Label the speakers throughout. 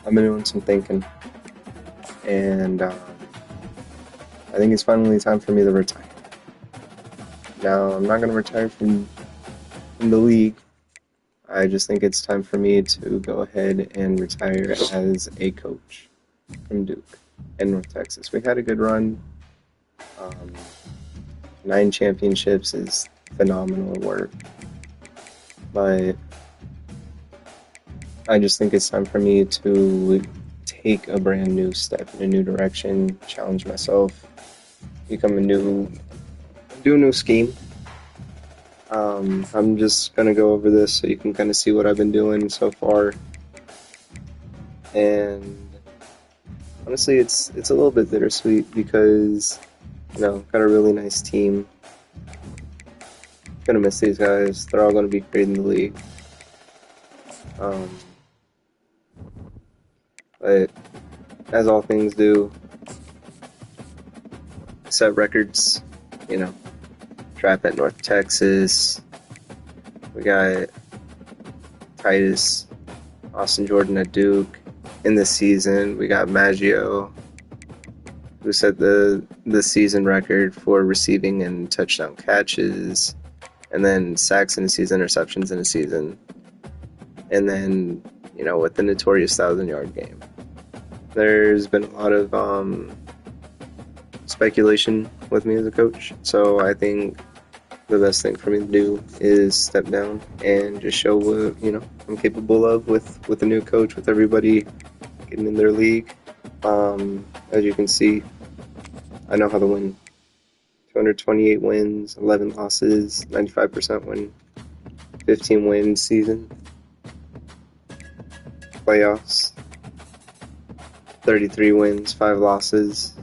Speaker 1: I've been doing some thinking, and I think it's finally time for me to retire. Now, I'm not going to retire from the league. I just think it's time for me to go ahead and retire as a coach from Duke in North Texas. We had a good run. Um, 9 championships is phenomenal work, but I just think it's time for me to take a brand new step in a new direction, challenge myself, become do a new scheme. I'm just gonna go over this so you can kind of see what I've been doing so far, and honestly, it's a little bit bittersweet because got a really nice team. Gonna miss these guys. They're all gonna be great in the league. Um, but as all things do, set records. You know, Trap at North Texas. We got Titus, Austin Jordan at Duke. In this season, we got Maggio, who set the season record for receiving and touchdown catches, and then sacks in a season, interceptions in a season, and then with the notorious 1,000-yard game. There's been a lot of speculation with me as a coach, so I think the best thing for me to do is step down and just show what I'm capable of with a new coach, with everybody getting in their league. As you can see, I know how to win. 228 wins, 11 losses, 95% win, 15 wins season, playoffs, 33 wins, 5 losses,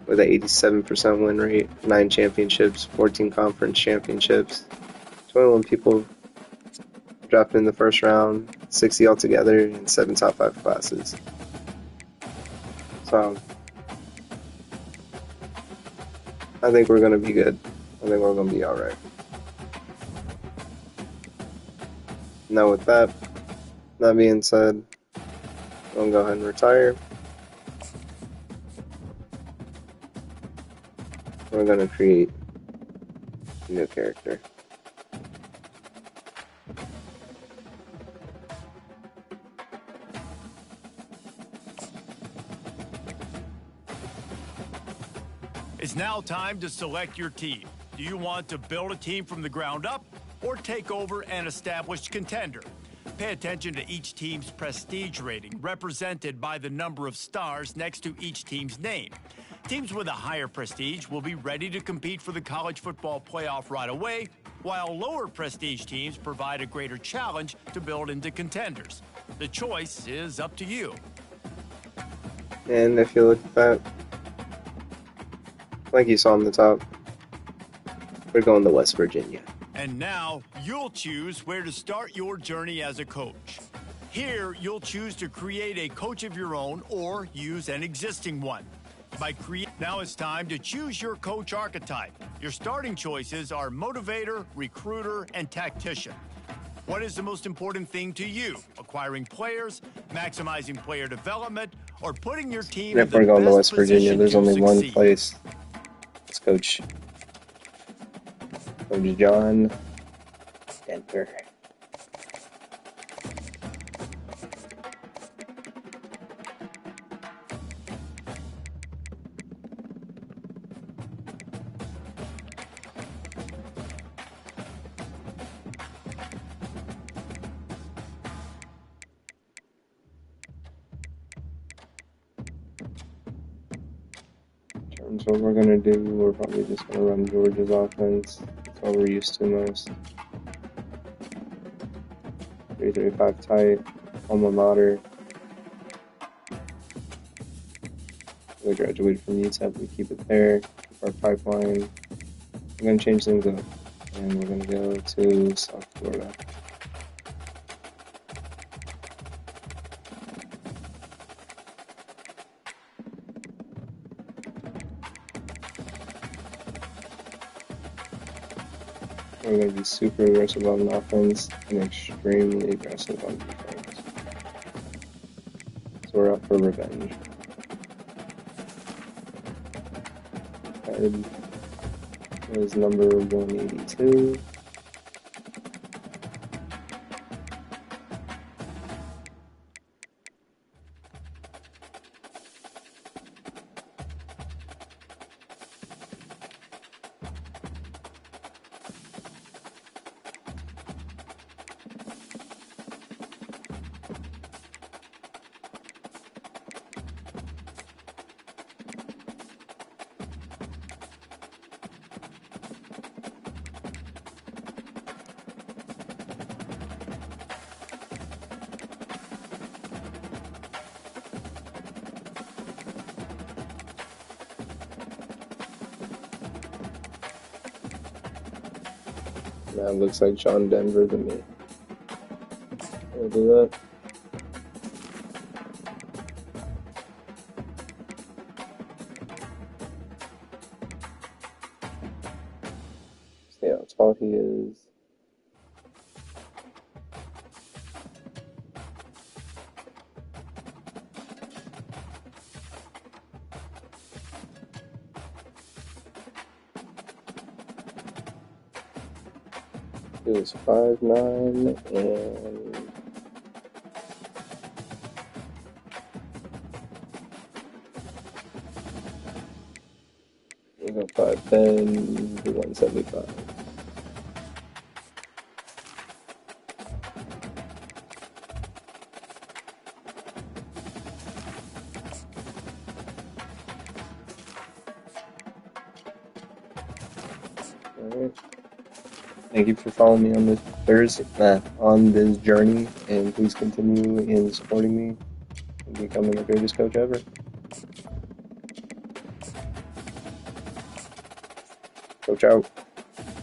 Speaker 1: with an 87% win rate, 9 championships, 14 conference championships, 21 people drafted in the first round, 60 altogether, and 7 top 5 classes. So, I think we're going to be good. I think we're going to be alright. Now with that being said, I'm going to go ahead and retire. We're going to create a new character.
Speaker 2: It's now time to select your team. Do you want to build a team from the ground up or take over an established contender? Pay attention to each team's prestige rating, represented by the number of stars next to each team's name. Teams with a higher prestige will be ready to compete for the college football playoff right away, while lower prestige teams provide a greater challenge to build into contenders. The choice is up to you.
Speaker 1: And if you look at that, like you saw on the top, we're going to West Virginia.
Speaker 2: And now you'll choose where to start your journey as a coach. Here, you'll choose to create a coach of your own or use an existing one. Now it's time to choose your coach archetype. Your starting choices are motivator, recruiter, and tactician. What is the most important thing to you? Acquiring players, maximizing player development, or putting your team
Speaker 1: And if we're going to West Virginia, there's only one
Speaker 2: succeed?
Speaker 1: place. It's Coach John Denver. So what we're going to do, we're probably just going to run Georgia's offense. That's what we're used to most. 3-3-5 tight, alma mater. We graduated from UTEP, we keep it there, keep our pipeline. We're going to change things up, and we're going to go to South Florida. We're going to be super aggressive on offense and extremely aggressive on defense. So we're up for revenge. Card is number 182. That looks like Sean Denver to me. I'll do that. See how tall he is. He was 5'9" and we go 5'10" to 175. Alright. Thank you for following me on this journey, and please continue in supporting me and becoming the greatest coach ever. Coach out.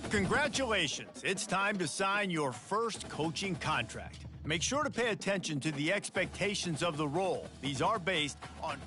Speaker 2: Congratulations. It's time to sign your first coaching contract. Make sure to pay attention to the expectations of the role. These are based on...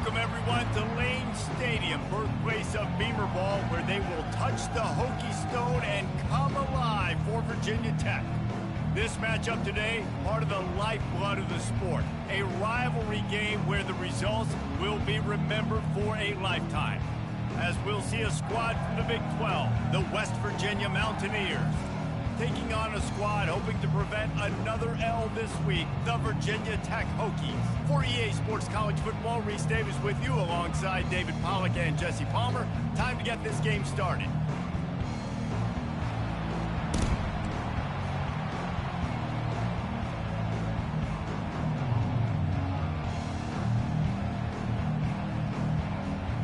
Speaker 2: Welcome, everyone, to Lane Stadium, birthplace of Beamer Ball, where they will touch the Hokie Stone and come alive for Virginia Tech. This matchup today, part of the lifeblood of the sport. A rivalry game where the results will be remembered for a lifetime. As we'll see a squad from the Big 12, the West Virginia Mountaineers, taking on a squad hoping to prevent another L this week, the Virginia Tech Hokies. For EA Sports College Football, Reese Davis with you alongside David Pollack and Jesse Palmer. Time to get this game started.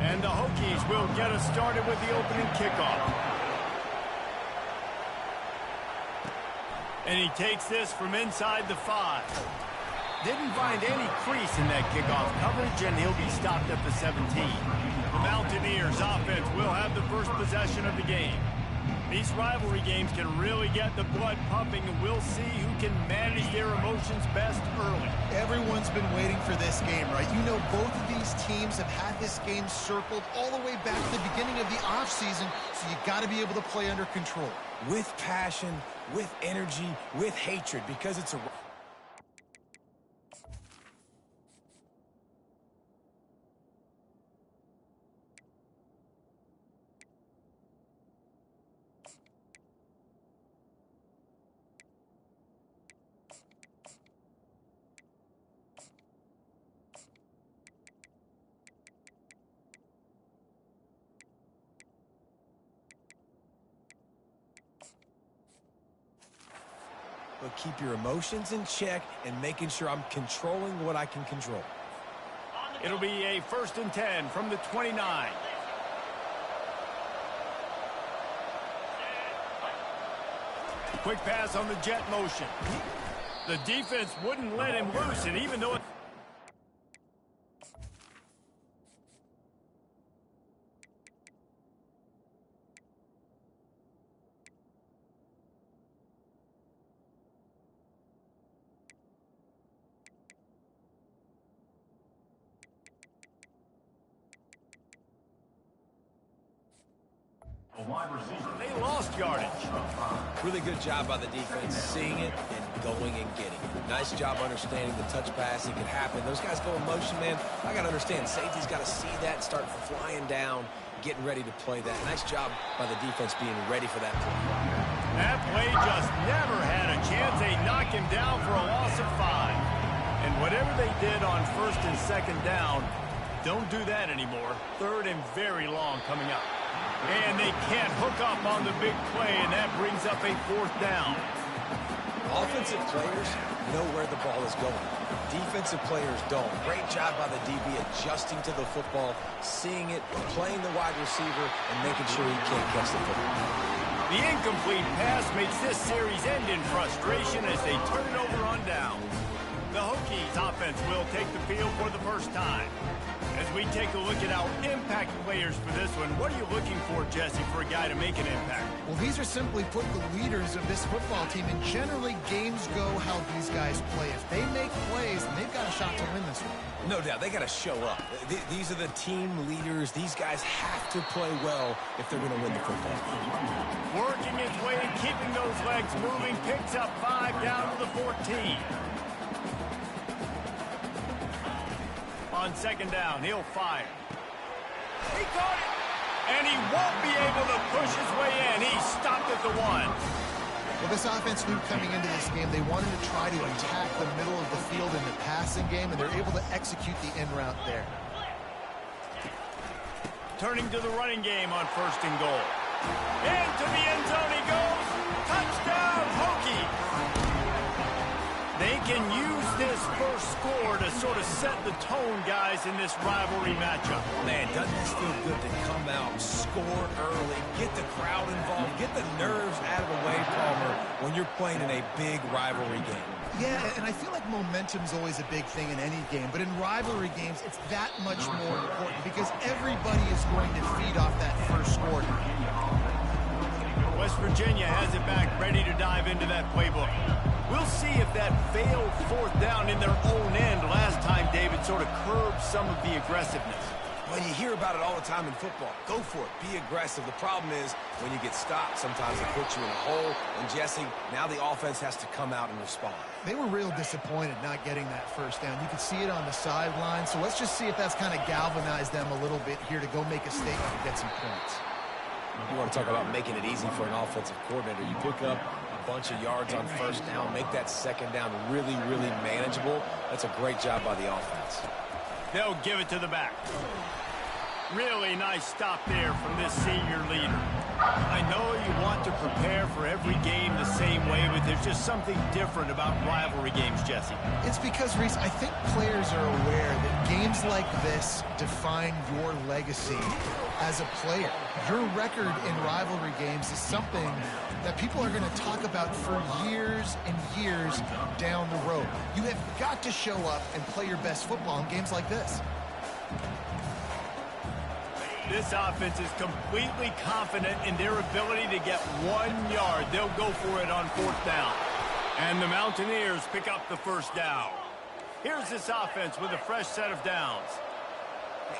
Speaker 2: And the Hokies will get us started with the opening kickoff. And he takes this from inside the 5. Didn't find any crease in that kickoff coverage, and he'll be stopped at the 17. The Mountaineers offense will have the first possession of the game. These rivalry games can really get the blood pumping, and we'll see who can manage their emotions best early.
Speaker 3: Everyone's been waiting for this game, right? You know, both of these teams have had this game circled all the way back to the beginning of the offseason, so you got to be able to play under control.
Speaker 4: With passion, with energy, with hatred, because it's a... But keep your emotions in check and making sure I'm controlling what I can control.
Speaker 2: It'll be a 1st and 10 from the 29. Quick pass on the jet motion. The defense wouldn't let him loose, and even though it... They lost yardage.
Speaker 4: Really good job by the defense, seeing it and going and getting it. Nice job understanding the touch pass. It could happen. Those guys go in motion, man. I got to understand. Safety's got to see that, start flying down, getting ready to play that. Nice job by the defense being ready for that play.
Speaker 2: That play just never had a chance. They knock him down for a loss of 5. And whatever they did on 1st and 2nd down, don't do that anymore. 3rd and very long coming up. And they can't hook up on the big play, and that brings up a 4th down.
Speaker 4: Offensive players know where the ball is going. Defensive players don't. Great job by the DB adjusting to the football, seeing it, playing the wide receiver, and making sure he can't catch the football.
Speaker 2: The incomplete pass makes this series end in frustration as they turn it over on down. The Hokies offense will take the field for the first time. As we take a look at our impact players for this one, what are you looking for, Jesse, for a guy to make an impact?
Speaker 3: Well, these are simply put the leaders of this football team, and generally games go how these guys play. If they make plays, then they've got a shot to win this one.
Speaker 4: No doubt, they got to show up. These are the team leaders. These guys have to play well if they're going to win the football.
Speaker 2: Working his way, keeping those legs moving, picks up 5 down to the 14. On 2nd down, he'll fire. He caught it, and he won't be able to push his way in. He's stopped at the 1.
Speaker 3: Well, this offense knew coming into this game they wanted to try to attack the middle of the field in the passing game, and they're able to execute the in route there.
Speaker 2: Turning to the running game on 1st and goal. Into the end zone he goes. Touchdown, Hokie! They can use this first score to sort of set the tone, guys, in this rivalry matchup.
Speaker 4: Man, doesn't this feel good to come out, score early, get the crowd involved, get the nerves out of the way, Palmer, when you're playing in a big rivalry game?
Speaker 3: Yeah, and I feel like momentum's always a big thing in any game, but in rivalry games, it's that much more important because everybody is going to feed off that first score.
Speaker 2: West Virginia has it back, ready to dive into that playbook. We'll see if that failed fourth down in their own end last time, David, sort of curbed some of the aggressiveness.
Speaker 4: Well, you hear about it all the time in football. Go for it. Be aggressive. The problem is when you get stopped, sometimes it puts you in a hole. And, Jesse, now the offense has to come out and respond.
Speaker 3: They were real disappointed not getting that first down. You could see it on the sideline. So let's just see if that's kind of galvanized them a little bit here to go make a statement and get some points.
Speaker 4: You want to talk about making it easy for an offensive coordinator. You pick up a bunch of yards on first down, make that second down really, really manageable. That's a great job by the offense.
Speaker 2: They'll give it to the back. Really nice stop there from this senior leader. I know you want to prepare for every game the same way, but there's just something different about rivalry games, Jesse.
Speaker 3: It's because, Reese, I think players are aware that games like this define your legacy as a player. Your record in rivalry games is something that people are going to talk about for years and years down the road. You have got to show up and play your best football in games like this.
Speaker 2: This offense is completely confident in their ability to get 1 yard. They'll go for it on fourth down. And the Mountaineers pick up the first down. Here's this offense with a fresh set of downs.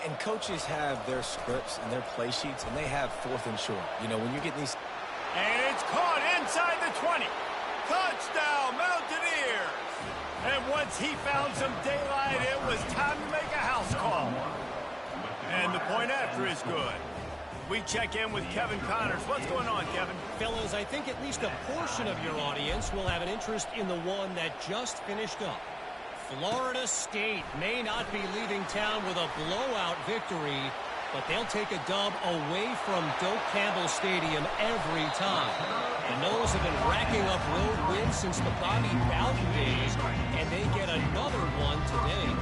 Speaker 4: And coaches have their scripts and their play sheets, and they have fourth and short. You know, when you're getting these...
Speaker 2: And it's caught inside the 20. Touchdown, Mountaineers! And once he found some daylight, it was time to make a house call. And the point after is good. We check in with Kevin Connors. What's going on, Kevin?
Speaker 5: Fellas, I think at least a portion of your audience will have an interest in the one that just finished up. Florida State may not be leaving town with a blowout victory, but they'll take a dub away from Doak Campbell Stadium every time. The Noles have been racking up road wins since the Bobby Bowden days, and they get another one today.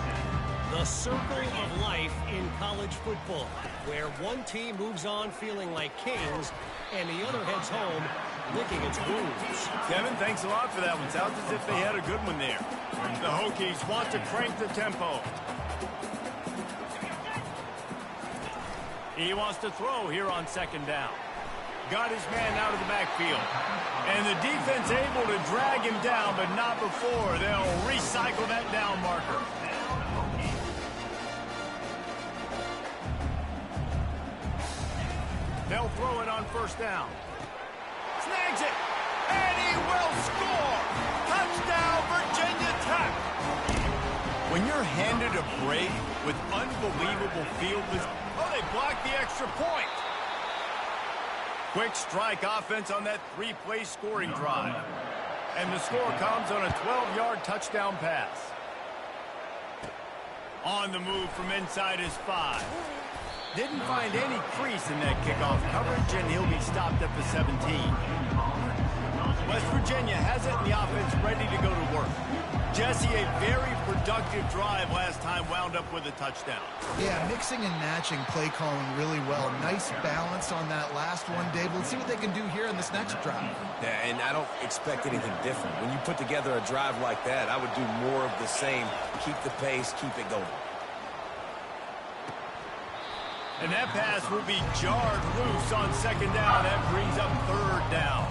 Speaker 5: The circle of life in college football, where one team moves on feeling like kings and the other heads home licking its wounds.
Speaker 2: Kevin, thanks a lot for that one. Sounds as if they had a good one there. The Hokies want to crank the tempo. He wants to throw here on second down. Got his man out of the backfield. And the defense able to drag him down, but not before. They'll recycle that down marker. They'll throw it on first down. Snags it. And he will score. Touchdown, Virginia Tech. When you're handed a break with unbelievable field position, oh, they blocked the extra point. Quick strike offense on that three-play scoring drive. And the score comes on a 12-yard touchdown pass. On the move from inside his 5. Didn't find any crease in that kickoff coverage, and he'll be stopped at the 17. West Virginia has it, and the offense ready to go to work. Jesse, a very productive drive last time, wound up with a touchdown.
Speaker 3: Yeah, mixing and matching play calling really well. Nice balance on that last one, Dave. Let's see what they can do here in this next drive.
Speaker 4: Yeah, and I don't expect anything different. When you put together a drive like that, I would do more of the same. Keep the pace, keep it going.
Speaker 2: And that pass will be jarred loose on second down. That brings up third down.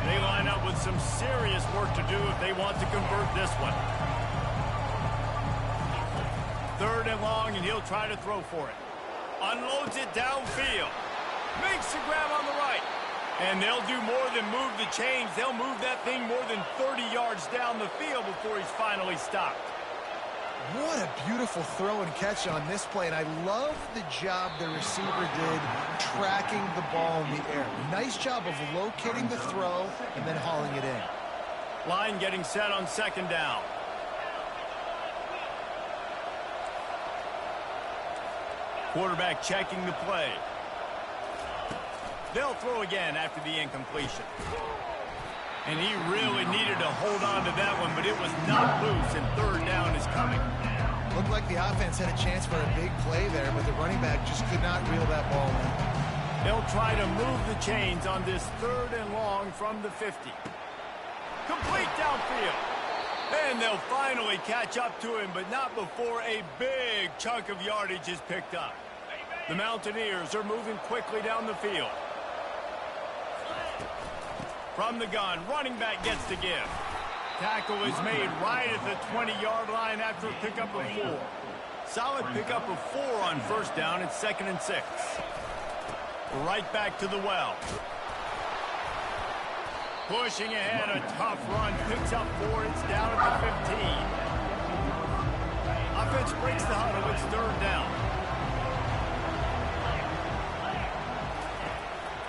Speaker 2: They line up with some serious work to do if they want to convert this one. Third and long, and he'll try to throw for it. Unloads it downfield. Makes the grab on the right. And they'll do more than move the chains. They'll move that thing more than 30 yards down the field before he's finally stopped.
Speaker 3: What a beautiful throw and catch on this play, and I love the job the receiver did tracking the ball in the air. Nice job of locating the throw and then hauling it in.
Speaker 2: Line getting set on second down. Quarterback checking the play. They'll throw again after the incompletion. And he really needed to hold on to that one, but it was not loose, and third down is coming.
Speaker 3: Looked like the offense had a chance for a big play there, but the running back just could not reel that ball in.
Speaker 2: They'll try to move the chains on this third and long from the 50. Complete downfield. And they'll finally catch up to him, but not before a big chunk of yardage is picked up. The Mountaineers are moving quickly down the field. From the gun, running back gets to give. tackle is made right at the 20-yard line after a pickup of 4. Solid pickup of 4 on first down. It's 2nd and 6. Right back to the well. Pushing ahead, a tough run. Picks up 4. It's down at the 15. Offense breaks the huddle. It's 3rd down.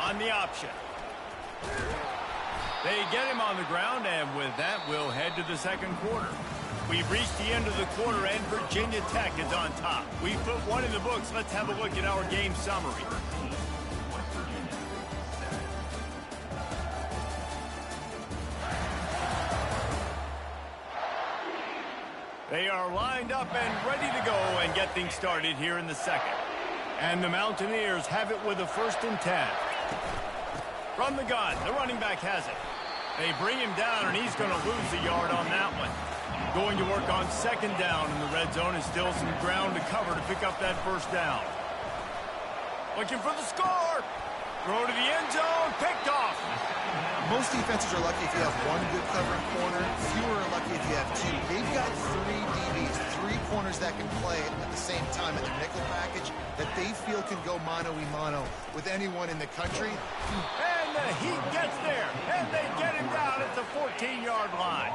Speaker 2: On the option. They get him on the ground, and with that, we'll head to the 2nd quarter. We've reached the end of the quarter, and Virginia Tech is on top. We put 1 in the books. Let's have a look at our game summary. They are lined up and ready to go and get things started here in the 2nd. And the Mountaineers have it with a 1st and 10. From the gun, the running back has it. They bring him down, and he's going to lose a yard on that one. Going to work on 2nd down in the red zone, and still some ground to cover to pick up that 1st down. Looking for the score. Throw to the end zone, picked off.
Speaker 3: Most defenses are lucky if you have 1 good covering corner. Fewer are lucky if you have 2. They've got 3 DBs, 3 corners that can play at the same time in their nickel package that they feel can go mano-a-mano with anyone in the country.
Speaker 2: And the heat gets there, and they get him down at the 14-yard line.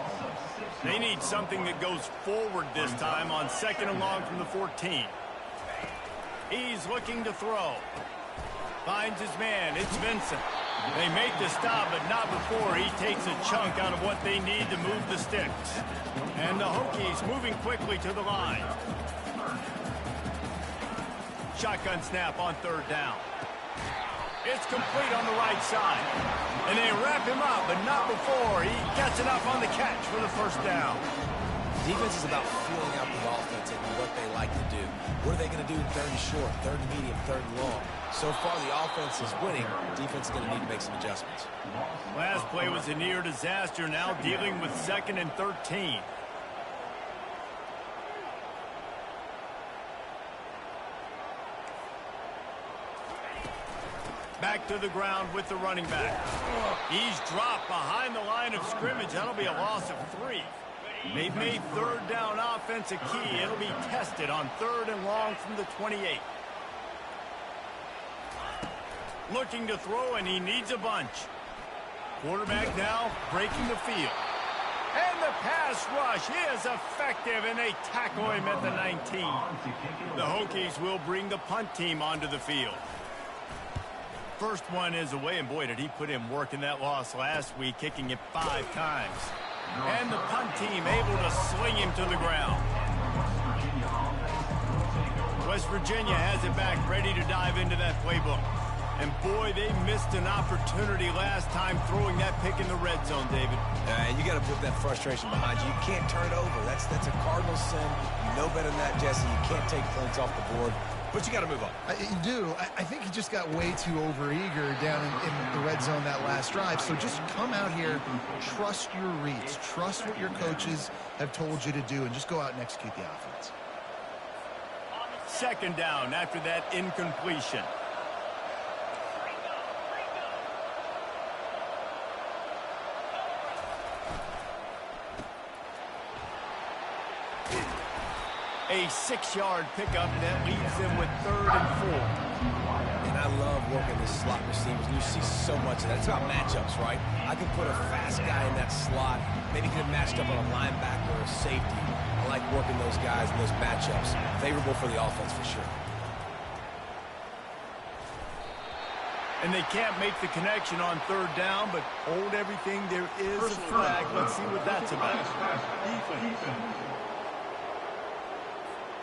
Speaker 2: They need something that goes forward this time on 2nd and long from the 14. He's looking to throw. Finds his man. It's Vincent. They make the stop, but not before he takes a chunk out of what they need to move the sticks. And the Hokies moving quickly to the line. Shotgun snap on 3rd down. It's complete on the right side. And they wrap him up, but not before he gets enough on the catch for the 1st down.
Speaker 4: Defense is about feeling out the offense and what they like to do. What are they going to do in 3rd and short, 3rd and medium, 3rd and long? So far, the offense is winning. Defense is going to need to make some adjustments.
Speaker 2: Last play was a near disaster. Now dealing with 2nd and 13. Back to the ground with the running back. He's dropped behind the line of scrimmage. That'll be a loss of 3. They've made 3rd down offense a key. It'll be tested on 3rd and long from the 28. Looking to throw, and he needs a bunch. Quarterback now breaking the field. And the pass rush is effective, and they tackle him at the 19. The Hokies will bring the punt team onto the field. First one is away, and boy, did he put in work in that loss last week, kicking it 5 times. And the punt team able to sling him to the ground. West Virginia has it back, ready to dive into that playbook. And boy, they missed an opportunity last time throwing that pick in the red zone, David.
Speaker 4: You got to put that frustration behind you. You can't turn it over. That's a cardinal sin. You know better than that, Jesse. You can't take points off the board. But you got to move on.
Speaker 3: You do. I think he just got way too overeager down in the red zone that last drive. So just come out here, trust your reads, trust what your coaches have told you to do, and just go out and execute the offense.
Speaker 2: 2nd down after that incompletion. A 6-yard pickup that leaves them with 3rd and 4.
Speaker 4: And I love working the slot receivers. You see so much of that. It's about matchups, right? I can put a fast guy in that slot. Maybe get him matched up on a linebacker or a safety. I like working those guys in those matchups. Favorable for the offense for sure.
Speaker 2: And they can't make the connection on 3rd down, but hold everything. There is a flag. Let's see what that's about.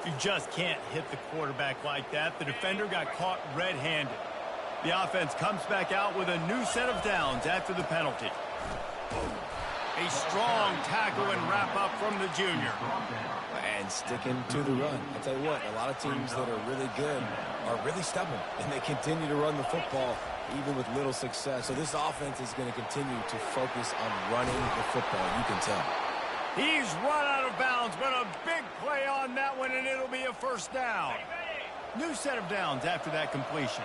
Speaker 2: You just can't hit the quarterback like that. The defender got caught red-handed. The offense comes back out with a new set of downs after the penalty. A strong tackle and wrap-up from the junior.
Speaker 4: And sticking to the run. I'll tell you what, a lot of teams that are really good are really stubborn, and they continue to run the football even with little success. So this offense is going to continue to focus on running the football, you can tell.
Speaker 2: He's run out of bounds, but a big play on that one, and it'll be a 1st down. New set of downs after that completion.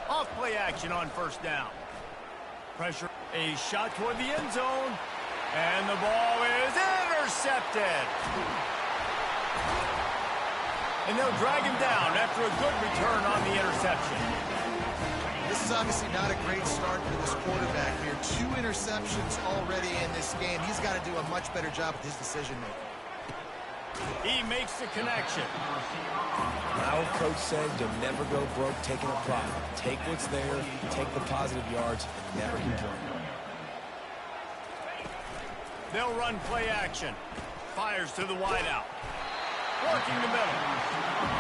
Speaker 2: Off play action on 1st down. Pressure. A shot toward the end zone. And the ball is intercepted. And they'll drag him down after a good return on the interception.
Speaker 3: This is obviously not a great start for this quarterback here. 2 interceptions already in this game. He's got to do a much better job with his decision-making.
Speaker 2: He makes the connection.
Speaker 4: My old coach said you'll never go broke taking a profit. Take what's there, take the positive yards, and never complain.
Speaker 2: They'll run play action. Fires to the wideout. Working the middle.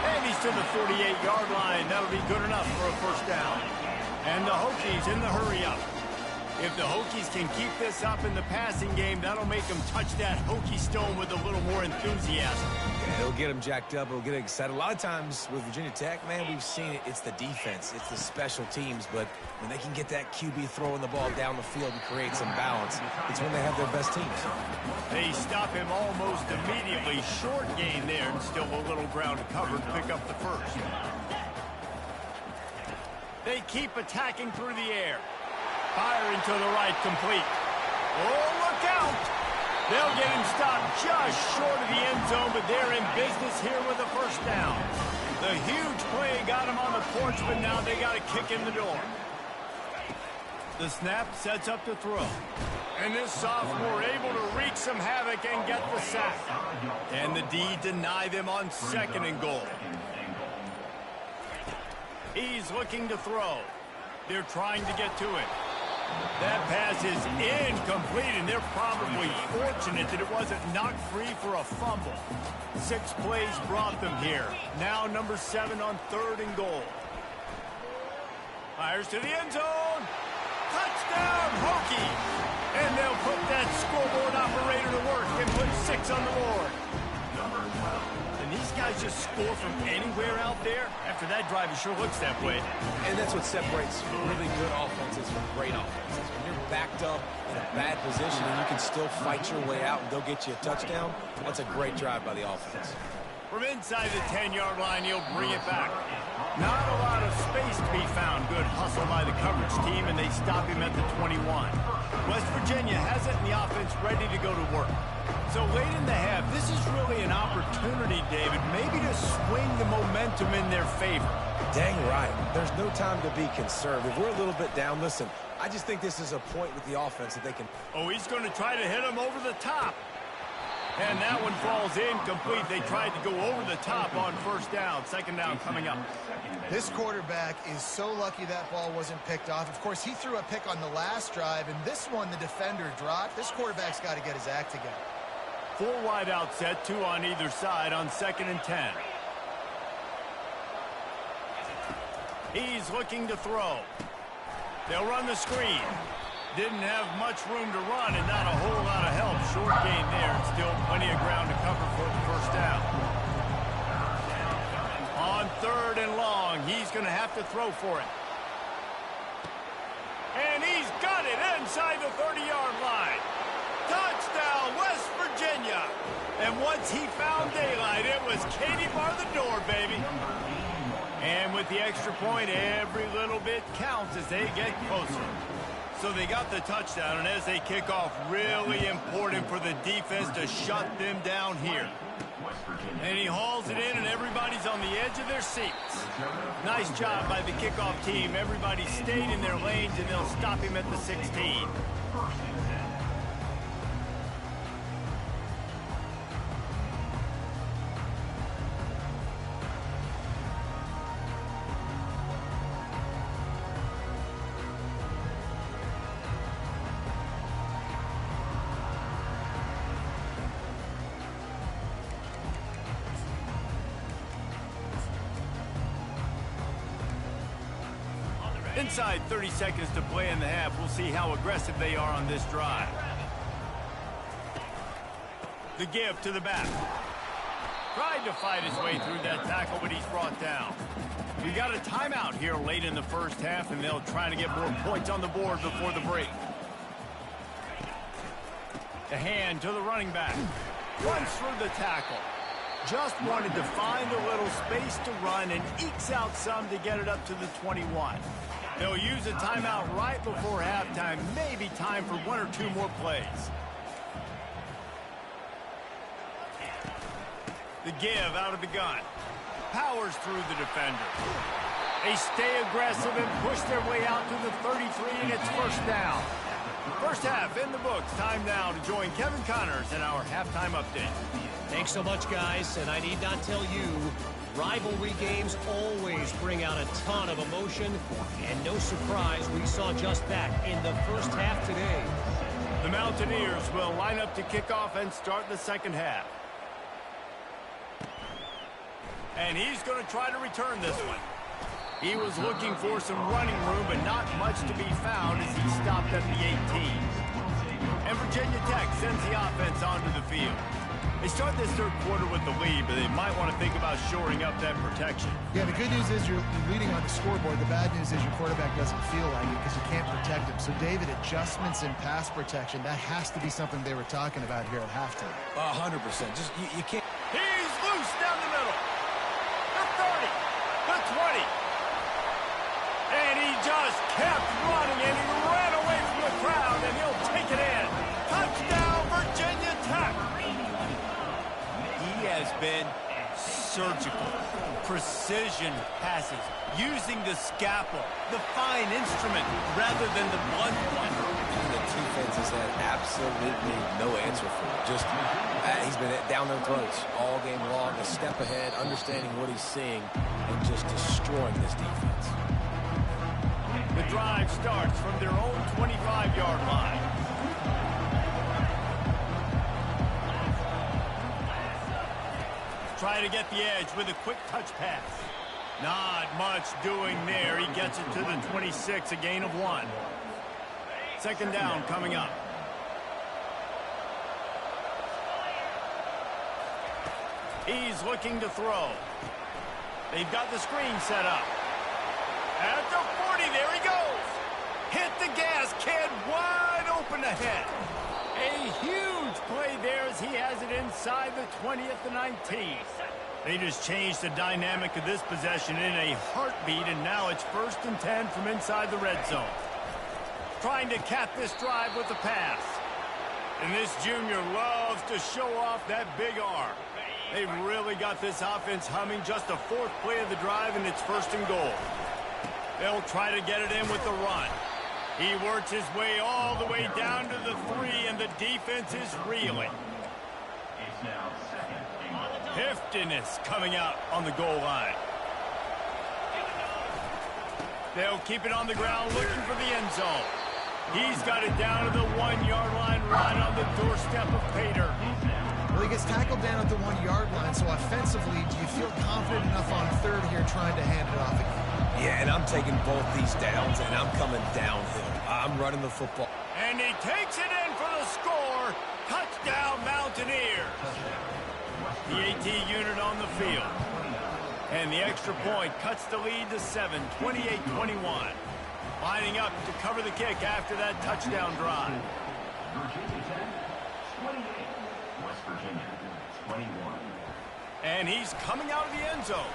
Speaker 2: And he's to the 48-yard line. That'll be good enough for a first down. And the Hokies in the hurry-up. If the Hokies can keep this up in the passing game, that'll make them touch that Hokie stone with a little more enthusiasm.
Speaker 4: Yeah, it'll get them jacked up. It'll get them excited. A lot of times with Virginia Tech, man, we've seen it. It's the defense. It's the special teams. But when they can get that QB throwing the ball down the field and create some balance, it's when they have their best teams.
Speaker 2: They stop him almost immediately. Short gain there and still a little ground to cover to pick up the first. They keep attacking through the air. Firing to the right, complete. Oh, look out! They'll get him stopped just short of the end zone, but they're in business here with a first down. The huge play got him on the porch, but now they got to kick in the door. The snap sets up the throw. And this sophomore able to wreak some havoc and get the sack. And the D deny them on 2nd and goal. He's looking to throw. They're trying to get to it. That pass is incomplete, and they're probably fortunate that it wasn't knocked free for a fumble. 6 plays brought them here. Now number 7 on 3rd and goal. Fires to the end zone. Touchdown, Hokie! And they'll put that scoreboard operator to work and put 6 on the board. And these guys just score from anywhere out there. After that drive, it sure looks that way.
Speaker 4: And that's what separates really good offenses from great offenses. When you're backed up in a bad position and you can still fight your way out and go get you a touchdown, that's a great drive by the offense.
Speaker 2: From inside the 10-yard line, he'll bring it back. Not a lot of space to be found. Good hustle by the coverage team, and they stop him at the 21. West Virginia has it in the offense ready to go to work. So late in the half, this is really an opportunity, David, maybe to swing the momentum in their favor.
Speaker 4: Dang right. There's no time to be conservative. We're a little bit down. Listen, I just think this is a point with the offense that they can...
Speaker 2: Oh, he's going to try to hit him over the top. And that one falls incomplete. They tried to go over the top on first down. 2nd down coming up.
Speaker 3: This quarterback is so lucky that ball wasn't picked off. Of course, he threw a pick on the last drive, and this one the defender dropped. This quarterback's got to get his act together.
Speaker 2: 4 wide out set, 2 on either side on 2nd and 10. He's looking to throw. They'll run the screen. Didn't have much room to run and not a whole lot of help. Short gain there and still plenty of ground to cover for the first down. On 3rd and long, he's going to have to throw for it. And he's got it inside the 30-yard line. Touchdown, West Virginia. And once he found daylight, it was Katie bar the door, baby. And with the extra point, every little bit counts as they get closer. So they got the touchdown, and as they kick off, really important for the defense to shut them down here. And he hauls it in, and everybody's on the edge of their seats. Nice job by the kickoff team. Everybody stayed in their lanes, and they'll stop him at the 16. Inside 30 seconds to play in the half. We'll see how aggressive they are on this drive. The give to the back. Tried to fight his way through that tackle, but he's brought down. We got a timeout here late in the first half, and they'll try to get more points on the board before the break. The hand to the running back. Runs through the tackle. Just wanted to find a little space to run and ekes out some to get it up to the 21. They'll use a timeout right before halftime. Maybe time for 1 or 2 more plays. The give out of the gun. Powers through the defender. They stay aggressive and push their way out to the 33, and it's first down. First half in the books. Time now to join Kevin Connors in our halftime update.
Speaker 5: Thanks so much, guys, and I need not tell you, rivalry games always bring out a ton of emotion, and no surprise we saw just that in the first half today.
Speaker 2: The Mountaineers will line up to kick off and start the second half. And he's going to try to return this one. He was looking for some running room, but not much to be found as he stopped at the 18. And Virginia Tech sends the offense onto the field. They start this third quarter with the lead, but they might want to think about shoring up that protection.
Speaker 3: Yeah, the good news is you're leading on the scoreboard. The bad news is your quarterback doesn't feel like it because you can't protect him. So, David, adjustments in pass protection, that has to be something they were talking about here at halftime.
Speaker 4: 100%. Just you can't.
Speaker 2: He's loose down the middle. The 30, the 20. And he just kept running, and he ran away from the crowd, and he'll take it in. Touchdown, Virginia Tech. He has been surgical, precision passes, using the scalpel, the fine instrument, rather than the blunt one.
Speaker 4: The defense has had absolutely no answer for it. Just, he's been down their throats all game long, a step ahead, understanding what he's seeing, and just destroying this defense.
Speaker 2: The drive starts from their own 25-yard line. Try to get the edge with a quick touch pass. Not much doing there. He gets it to the 26, a gain of 1. Second down coming up. He's looking to throw. They've got the screen set up. At the 40, there he goes. Hit the gas, kid, wide open ahead. A huge play there as he has it inside the 20th and 19th. They just changed the dynamic of this possession in a heartbeat, and now it's 1st and 10 from inside the red zone. Trying to cap this drive with a pass. And this junior loves to show off that big arm. They've really got this offense humming. Just the 4th play of the drive, and it's 1st and goal. They'll try to get it in with the run. He works his way all the way down to the 3, and the defense is reeling. Heftiness coming out on the goal line. They'll keep it on the ground looking for the end zone. He's got it down to the 1-yard line right on the doorstep of Pater.
Speaker 3: Well, he gets tackled down at the 1-yard line, so offensively, do you feel confident enough on 3rd here trying to hand it off again?
Speaker 4: Yeah, and I'm taking both these downs, and I'm coming downhill. I'm running the football.
Speaker 2: And he takes it in for the score. Touchdown, Mountaineers. The AT unit on the field. And the extra point cuts the lead to 7, 28-21. Lining up to cover the kick after that touchdown drive. And he's coming out of the end zone.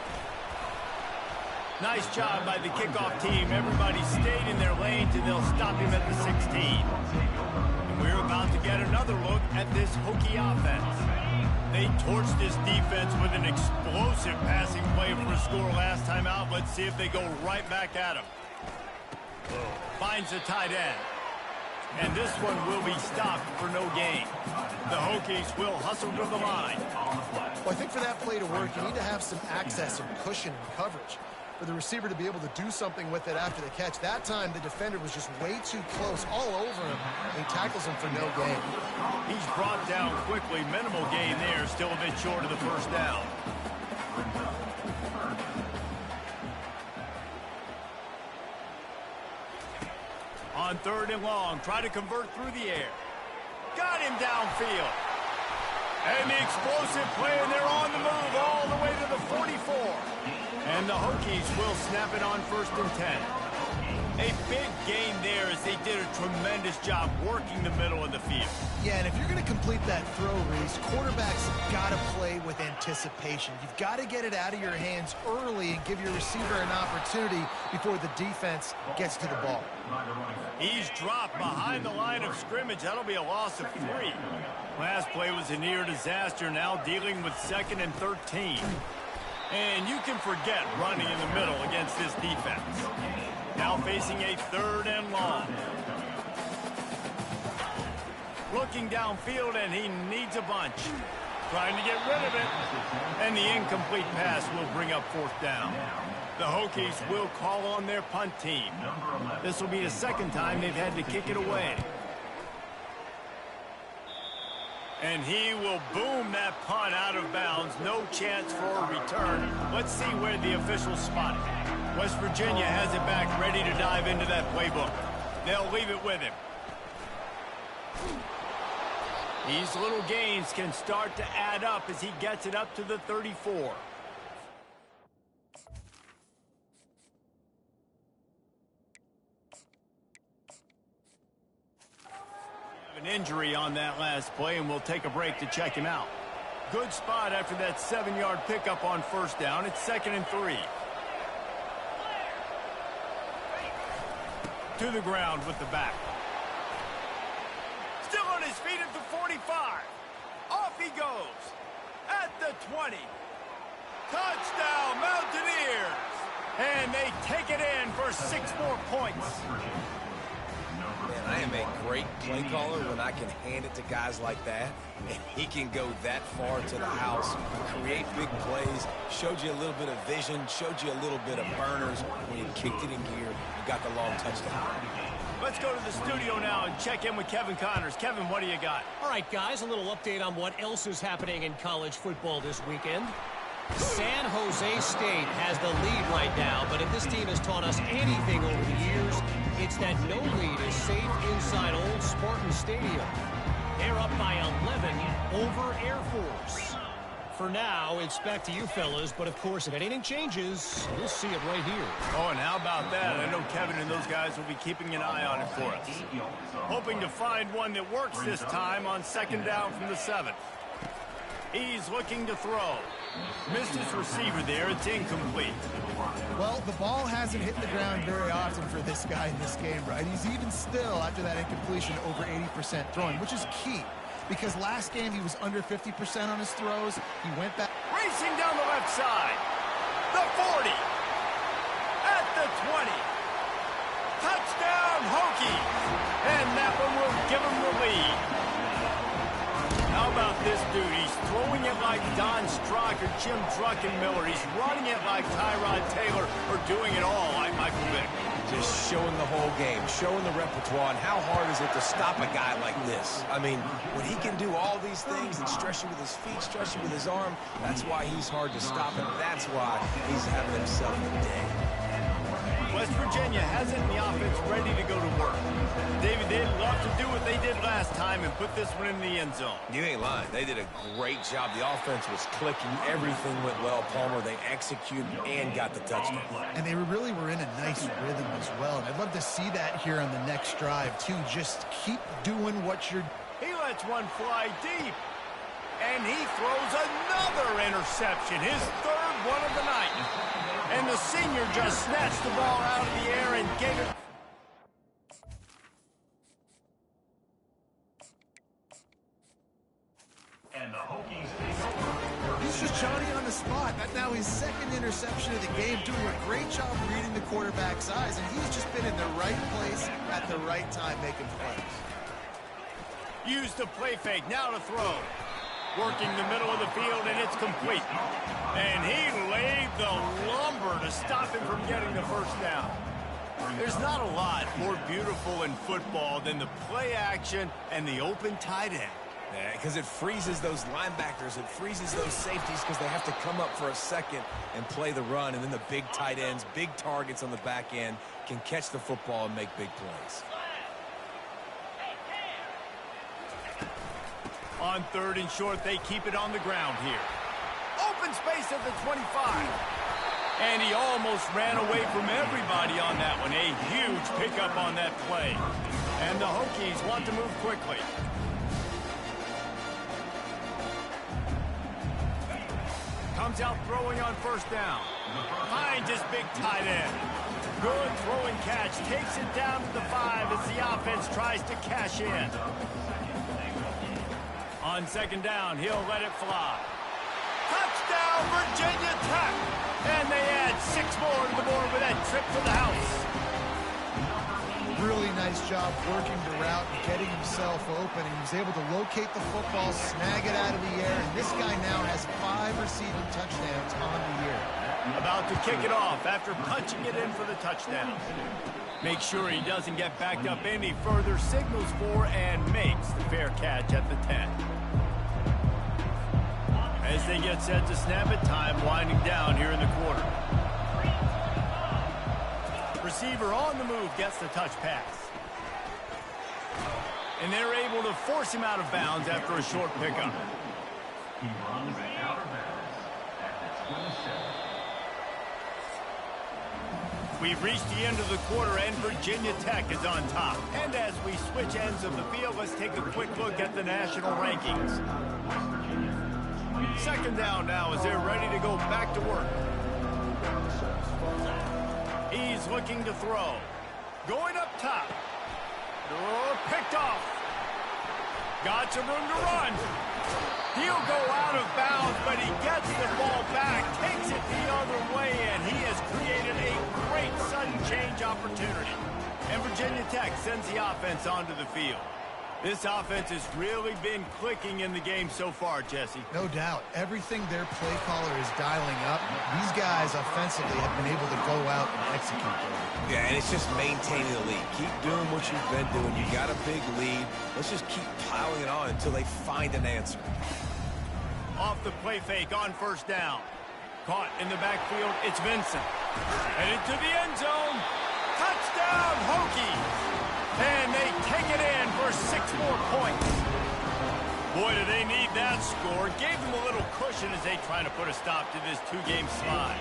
Speaker 2: Nice job by the kickoff team. Everybody stayed in their lanes, and they'll stop him at the 16. And we're about to get another look at this Hokie offense. They torched this defense with an explosive passing play for a score last time out. Let's see if they go right back at him. Finds the tight end. And this one will be stopped for no gain. The Hokies will hustle to the line.
Speaker 3: Well, I think for that play to work, you need to have some access, some cushion and coverage. For the receiver to be able to do something with it after the catch. That time, the defender was just way too close, all over him. He tackles him for no gain.
Speaker 2: He's brought down quickly. Minimal gain there. Still a bit short of the first down. On 3rd and long, try to convert through the air. Got him downfield. And the explosive play, and they're on the move all the way to the 44. And the Hokies will snap it on 1st and 10. A big gain there as they did a tremendous job working the middle of the field.
Speaker 3: Yeah, and if you're going to complete that throw, Reese, quarterbacks have got to play with anticipation. You've got to get it out of your hands early and give your receiver an opportunity before the defense gets to the ball.
Speaker 2: He's dropped behind the line of scrimmage. That'll be a loss of 3. Last play was a near disaster, now dealing with 2nd and 13. And you can forget running in the middle against this defense. Now facing a 3rd and long. Looking downfield, and he needs a bunch. Trying to get rid of it. And the incomplete pass will bring up 4th down. The Hokies will call on their punt team. This will be the 2nd time they've had to kick it away. And he will boom that punt out of bounds. No chance for a return. Let's see where the officials spot it. West Virginia has it back, ready to dive into that playbook. They'll leave it with him. These little gains can start to add up as he gets it up to the 34. An injury on that last play, and we'll take a break to check him out. Good spot after that 7-yard pickup on 1st down. It's 2nd and 3. To the ground with the back. Still on his feet at the 45. Off he goes. At the 20. Touchdown, Mountaineers! And they take it in for 6 more points.
Speaker 4: Man, I am a great play caller when I can hand it to guys like that, and he can go that far to the house, create big plays, showed you a little bit of vision, showed you a little bit of burners when he kicked it in gear and got the long touchdown.
Speaker 2: Let's go to the studio now and check in with Kevin Connors. Kevin, what do you got?
Speaker 5: All right, guys, a little update on what else is happening in college football this weekend. San Jose State has the lead right now, but if this team has taught us anything over the years, it's that no lead is safe inside Old Spartan Stadium. They're up by 11 over Air Force. For now, it's back to you fellas, but of course, if anything changes, we'll see it right here.
Speaker 2: Oh, and how about that? I know Kevin and those guys will be keeping an eye on it for us. Hoping to find one that works this time on 2nd down from the 7th. He's looking to throw. Missed his receiver there. It's incomplete.
Speaker 3: Well, the ball hasn't hit the ground very often for this guy in this game, right? He's even still, after that incompletion, over 80% throwing, which is key. Because last game he was under 50% on his throws. He went back.
Speaker 2: Racing down the left side. The 40. At the 20. Touchdown, Hokies. And that one will give him the lead. How about this dude? He's throwing it like Don Strock or Jim Druckenmiller. He's running it like Tyrod Taylor, or doing it all like Michael Vick.
Speaker 4: Just showing the whole game, showing the repertoire, and how hard is it to stop a guy like this? I mean, when he can do all these things and stress you with his feet, stress you with his arm, that's why he's hard to stop, and that's why he's having himself a day.
Speaker 2: West Virginia has it in the offense ready to go to work. David, they'd love to do what they did last time and put this one in the end zone.
Speaker 4: You ain't lying. They did a great job. The offense was clicking. Everything went well, Palmer. They executed and got the touchdown.
Speaker 3: And they really were in a nice rhythm as well. And I'd love to see that here on the next drive, too. Just keep doing what you're...
Speaker 2: He lets one fly deep. And he throws another interception, his 3rd one of the night. And the senior just snatched the ball out of the air and gave it.
Speaker 6: And the Hokies take over.
Speaker 3: He's just Johnny on the spot. That's now his 2nd interception of the game, doing a great job reading the quarterback's eyes, and he's just been in the right place at the right time making plays.
Speaker 2: Used the play fake, now to throw. Working the middle of the field, and it's complete. And he laid the lumber to stop him from getting the 1st down. There's not a lot more beautiful in football than the play action and the open tight end.
Speaker 4: Yeah, because it freezes those linebackers. It freezes those safeties because they have to come up for a second and play the run. And then the big tight ends, big targets on the back end, can catch the football and make big plays.
Speaker 2: On 3rd and short, they keep it on the ground here. Open space at the 25. And he almost ran away from everybody on that one. A huge pickup on that play. And the Hokies want to move quickly. Comes out throwing on first down. Finds his big tight end. Good throwing catch. Takes it down to the 5 as the offense tries to cash in. On second down, he'll let it fly. Touchdown, Virginia Tech! And they add 6 more to the board with that trip to the house.
Speaker 3: Really nice job working the route and getting himself open. He was able to locate the football, snag it out of the air, and this guy now has 5 receiving touchdowns on the year.
Speaker 2: About to kick it off after punching it in for the touchdown. Make sure he doesn't get backed up any further, signals for and makes the fair catch at the 10. As they get set to snap it, time winding down here in the quarter. Receiver on the move gets the touch pass. And they're able to force him out of bounds after a short pickup.
Speaker 6: He runs out of bounds at the 27.
Speaker 2: We've reached the end of the quarter, and Virginia Tech is on top. And as we switch ends of the field, let's take a quick look at the national rankings. Second down now as they're ready to go back to work. He's looking to throw. Going up top. Oh, picked off. Got some room to run. He'll go out of bounds, but he gets the ball back, takes it the other way, and he has created a great sudden change opportunity. And Virginia Tech sends the offense onto the field. This offense has really been clicking in the game so far, Jesse.
Speaker 3: No doubt. Everything their play caller is dialing up, these guys offensively have been able to go out and execute.
Speaker 4: Yeah, and it's just maintaining the lead. Keep doing what you've been doing. You got a big lead. Let's just keep piling it on until they find an answer.
Speaker 2: Off the play fake on first down. Caught in the backfield, it's Vincent. Headed to the end zone. Touchdown, Hokies! And they take it in for 6 more points. Boy, do they need that score. Gave them a little cushion as they try to put a stop to this 2-game slide.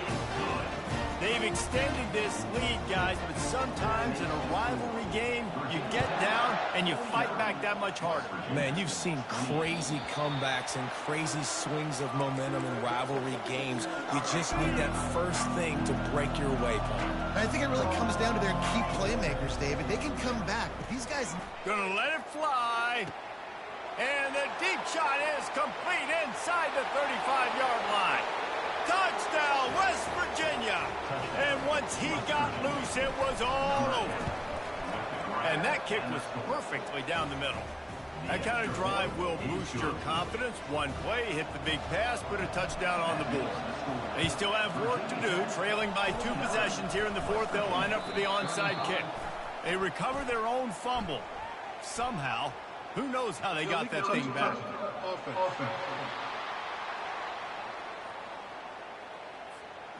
Speaker 2: They've extended this lead, guys, but sometimes in a rivalry game, you get down and you fight back that much harder.
Speaker 4: Man, you've seen crazy comebacks and crazy swings of momentum in rivalry games. You just need that first thing to break your way, Paul.
Speaker 3: I think it really comes down to their key playmakers, David. They can come back, but these guys...
Speaker 2: Gonna let it fly. And the deep shot is complete inside the 35-yard line. Touchdown, West Virginia. And once he got loose, it was all over. And that kick was perfectly down the middle. That kind of drive will boost your confidence. One play, hit the big pass, put a touchdown on the board. They still have work to do, trailing by 2 possessions here in the 4th. They'll line up for the onside kick. They recover their own fumble. Somehow, who knows how they got that thing back.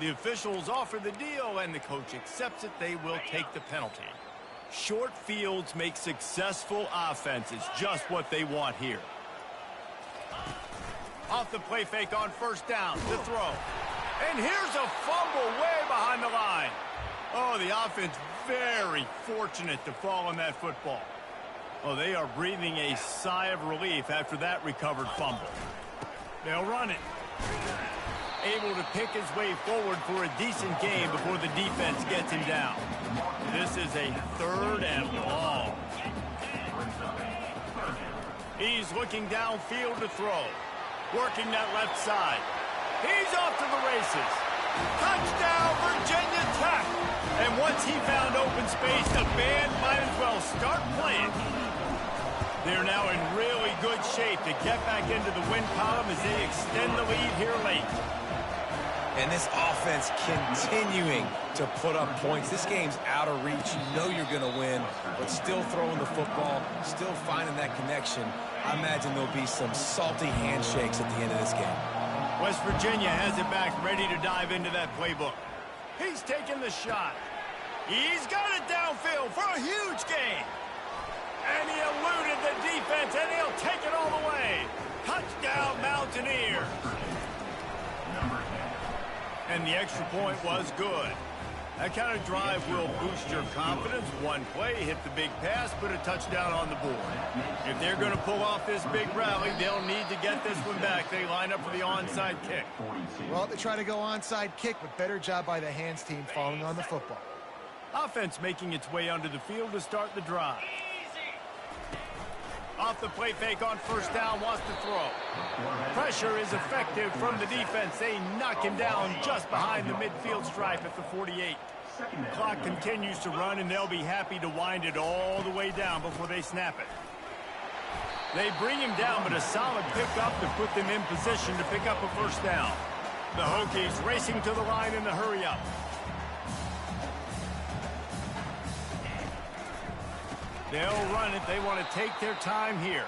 Speaker 2: The officials offer the deal, and the coach accepts it. They will take the penalty. Short fields make successful offenses just what they want here. Off the play fake on first down, the throw. And here's a fumble way behind the line. Oh, the offense very fortunate to fall on that football. Oh, they are breathing a sigh of relief after that recovered fumble. They'll run it. Able to pick his way forward for a decent game before the defense gets him down. This is a 3rd and long. He's looking downfield to throw. Working that left side. He's off to the races. Touchdown, Virginia Tech. And once he found open space, the band might as well start playing. They're now in really good shape to get back into the win column as they extend the lead here late.
Speaker 4: And this offense continuing to put up points. This game's out of reach. You know you're going to win, but still throwing the football, still finding that connection. I imagine there'll be some salty handshakes at the end of this game.
Speaker 2: West Virginia has it back, ready to dive into that playbook. He's taking the shot. He's got it downfield for a huge gain. And he eluded the defense, and he'll take it all the way. Touchdown, Mountaineers. And the extra point was good. That kind of drive will boost your confidence. One play, hit the big pass, put a touchdown on the board. If they're going to pull off this big rally, they'll need to get this one back. They line up for the onside kick.
Speaker 3: Well, they try to go onside kick, but better job by the hands team falling on the football.
Speaker 2: Offense making its way onto the field to start the drive. Off the play fake on first down, wants to throw. Pressure is effective from the defense. They knock him down just behind the midfield stripe at the 48. Clock continues to run, and they'll be happy to wind it all the way down before they snap it. They bring him down, but a solid pickup to put them in position to pick up a first down. The Hokies racing to the line in the hurry-up. They'll run it. They want to take their time here.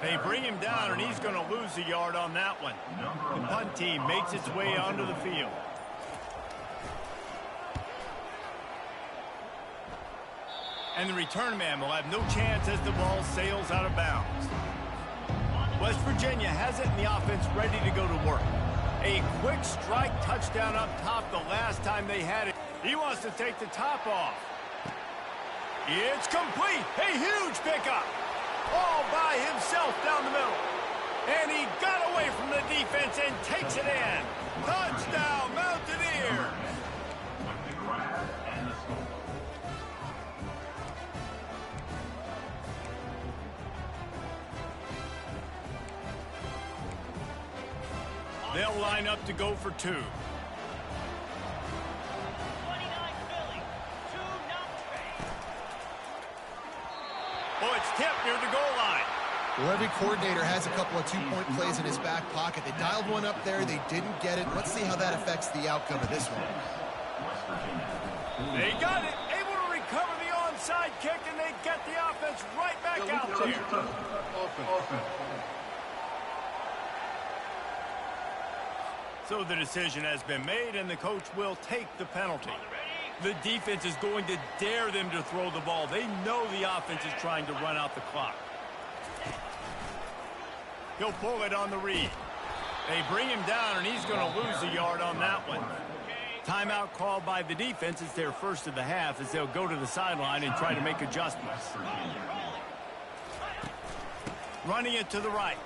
Speaker 2: They bring him down, and he's going to lose a yard on that one. The punt team makes its way onto the field. And the return man will have no chance as the ball sails out of bounds. West Virginia has it in the offense ready to go to work. A quick strike touchdown up top the last time they had it. He wants to take the top off. It's complete. A huge pickup. All by himself down the middle. And he got away from the defense and takes it in. Touchdown, Mountaineers. They'll line up to go for two. Oh, it's tipped near the goal line.
Speaker 3: Well, every coordinator has a couple of two-point plays in his back pocket. They dialed one up there. They didn't get it. Let's see how that affects the outcome of this one.
Speaker 2: They got it. Able to recover the onside kick, and they get the offense right back out there. So the decision has been made, and the coach will take the penalty. The defense is going to dare them to throw the ball. They know the offense is trying to run out the clock. He'll pull it on the read. They bring him down, and he's going to lose a yard on that one. Timeout called by the defense. It's their first of the half as they'll go to the sideline and try to make adjustments. Running it to the right.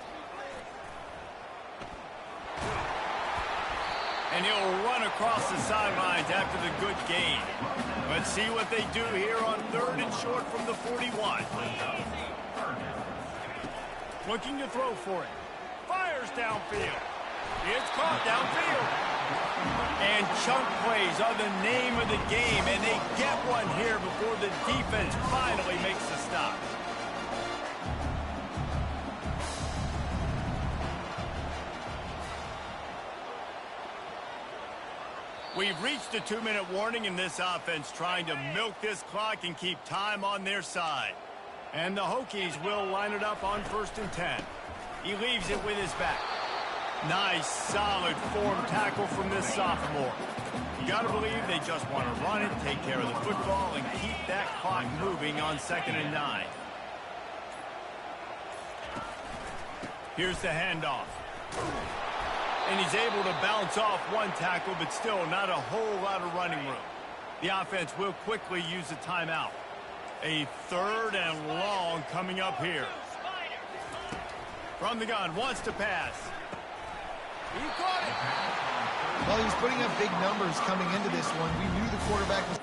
Speaker 2: And he'll run across the sidelines after the good gain. Let's see what they do here on 3rd and short from the 41. Looking to throw for it. Fires downfield. It's caught downfield. And chunk plays are the name of the game, and they get one here before the defense finally makes the stop. We've reached a 2-minute warning in this offense, trying to milk this clock and keep time on their side. And the Hokies will line it up on 1st and 10. He leaves it with his back. Nice, solid form tackle from this sophomore. You got to believe they just want to run it, take care of the football, and keep that clock moving on 2nd and 9. Here's the handoff. And he's able to bounce off one tackle, but still not a whole lot of running room. The offense will quickly use a timeout. A 3rd and long coming up here. From the gun, wants to pass. He caught it.
Speaker 3: Well, he was putting up big numbers coming into this one. We knew the quarterback was